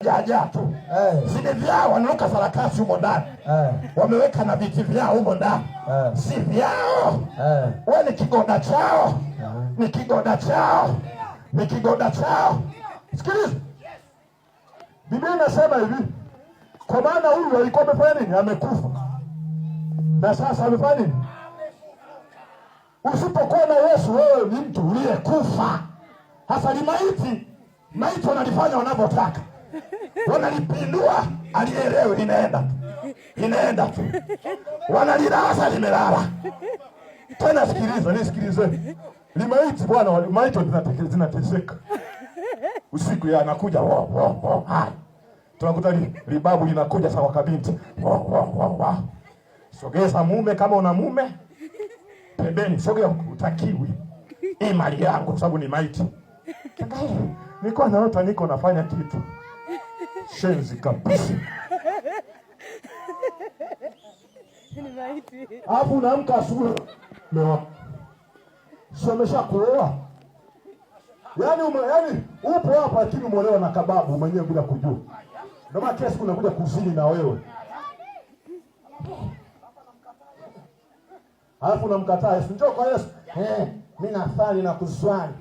jaja tu. Zile vyao wanaoka sarakasi humo ndani. Wameweka na viti vyao humo ndani. Si vyao. Wewe ni kigoda chao. Ni kigoda chao. Ni kigoda chao. Sikiliza. Biblia inasema hivi. Kwa maana huyu alikuwa amefanya nini? Amekufa. Na sasa amefanya nini? Usipokuwa na Yesu wewe ni mtu uliyekufa. Hasa ni maiti. Maiti wanalifanya wanavyotaka. Wanalipindua, alielewe inaenda. Inaenda tu. Wanalilaza limelala. Tena sikiliza, nisikilizeni. Limaiti bwana, maiti zinateseka. Usiku ya anakuja hai. Tunakuta libabu linakuja sawa kabinti. Sogeza mume kama una mume. Pembeni, sogea utakiwi. Hii mali yangu kwa sababu ni maiti. Niko naota niko nafanya kitu. Shenzi kabisa. Ni maiti. Alafu unaamka asubuhi. Somesha kuoa. Yaani upo hapa lakini umeolewa na kababu mwenyewe bila kujua. Ndio maana kila siku unakuja kuzini na wewe. Alafu unamkataa Yesu. Njoo kwa Yesu. Mimi nafali na kuswali.